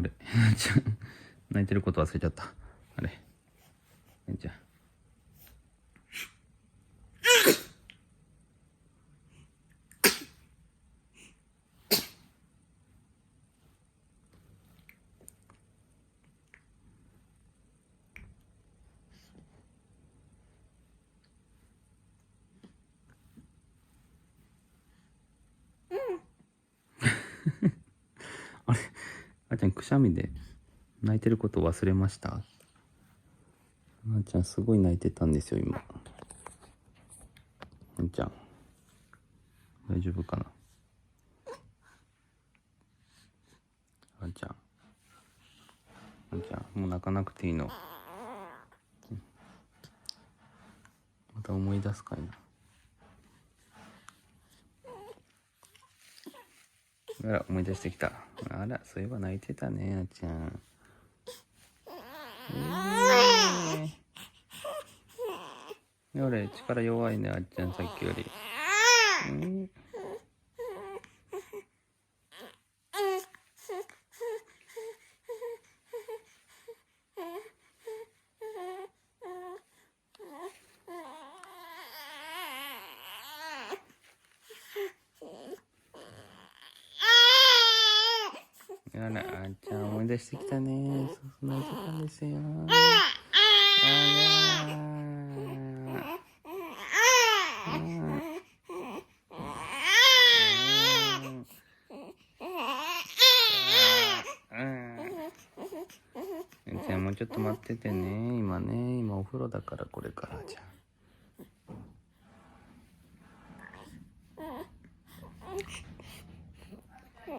れ泣いてること忘れちゃった。あれじゃああれあーちゃんくしゃみで泣いてること忘れました？あーちゃんすごい泣いてたんですよ今。あーちゃん大丈夫かな？あーちゃんあーちゃんもう泣かなくていいの？また思い出すかいな。あら思い出してきた。あらそういえば泣いてたねあーちゃん。あれ力弱いねあーちゃんさっきより。あらあーちゃん思い出してきたね。そう泣いてたんですよ。じゃあもうちょっと待っててね。今お風呂だからこれからじゃあ。